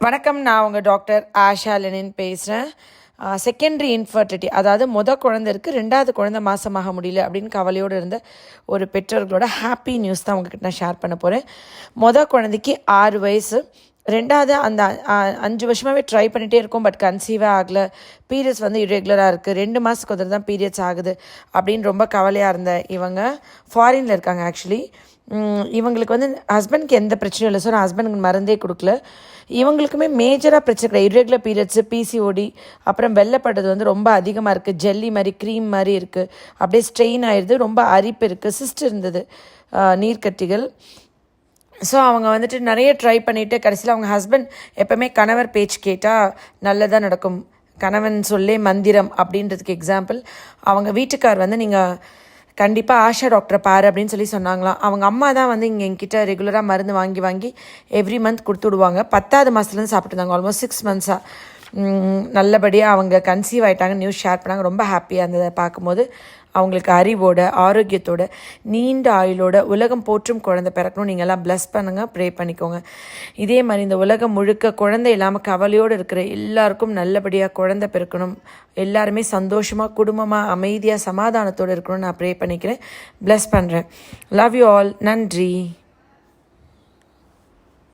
வணக்கம். நான் உங்கள் டாக்டர் ஆஷா லெனின் பேசுகிறேன். செகண்டரி இன்ஃபர்டிலிட்டி, அதாவது குழந்தை இருக்குது, ரெண்டாவது குழந்தை மாதமாக முடியல அப்படின்னு கவலையோடு இருந்த ஒரு பெற்றோர்களோட ஹாப்பி நியூஸ் தான் உங்ககிட்ட நான் ஷேர் பண்ண போகிறேன். குழந்தைக்கு 6 வயசு, ரெண்டாவது அந்த 5 வருஷமாகவே ட்ரை பண்ணிகிட்டே இருக்கும், பட் கன்சீவாக ஆகலை. பீரியட்ஸ் இரெகுலராக இருக்குது, 2 மாதத்துக்கு ஒரு தான் பீரியட்ஸ் ஆகுது அப்படின்னு ரொம்ப கவலையாக இருந்த இவங்க ஃபாரினில் இருக்காங்க. ஆக்சுவலி இவங்களுக்கு ஹஸ்பண்ட்க்கு எந்த பிரச்சனையும் இல்லை. ஸோ நான் ஹஸ்பண்டுக்கு மருந்தே கொடுக்கல. இவங்களுக்குமே மேஜராக பிரச்சனை கிடையாது. இரெகுலர் பீரியட்ஸு, பிசிஓடி, அப்புறம் வெள்ளைப்படுறது ரொம்ப அதிகமாக இருக்குது. ஜெல்லி மாதிரி, க்ரீம் மாதிரி இருக்குது, அப்படியே ஸ்ட்ரெயின் ஆயிடுது, ரொம்ப அரிப்பு இருக்குது, சிஸ்ட் இருந்தது, நீர்க்கட்டிகள். ஸோ அவங்க நிறைய ட்ரை பண்ணிவிட்டு கடைசியில் அவங்க ஹஸ்பண்ட் எப்போவுமே கணவர் பேச்சு கேட்டால் நல்லதாக நடக்கும், கணவன் சொல்லே மந்திரம் அப்படின்றதுக்கு எக்ஸாம்பிள் அவங்க வீட்டுக்கார் நீங்கள் கண்டிப்பாக ஆஷா டாக்டரை பாரு அப்படின்னு சொன்னாங்களாம். அவங்க அம்மா தான் இங்கே என்கிட்ட ரெகுலராக மருந்து வாங்கி எவ்ரி மந்த் கொடுத்து விடுவாங்க. 10வது மாதத்துலேருந்து சாப்பிட்டுருந்தாங்க, ஆல்மோஸ்ட் 6 மந்த்ஸாக. நல்லபடியாக அவங்க கன்சீவ் ஆகிட்டாங்க, நியூஸ் ஷேர் பண்ணாங்க. ரொம்ப ஹாப்பியாக இருந்ததை பார்க்கும்போது. அவங்களுக்கு அறிவோட, ஆரோக்கியத்தோட, நீண்ட ஆயுளோட, உலகம் போற்றும் குழந்தை பிறக்கணும். நீங்கள் எல்லாம் ப்ளஸ் பண்ணுங்கள், ப்ரே பண்ணிக்கோங்க. இதே மாதிரி இந்த உலகம் முழுக்க குழந்தை இல்லாமல் கவலையோடு இருக்கிற எல்லாருக்கும் நல்லபடியாக குழந்தை பிறக்கணும், எல்லாருமே சந்தோஷமாக, குடும்பமாக, அமைதியாக, சமாதானத்தோடு இருக்கணும்னு நான் ப்ரே பண்ணிக்கிறேன், ப்ளஸ் பண்ணுறேன். Love you all. நன்றி.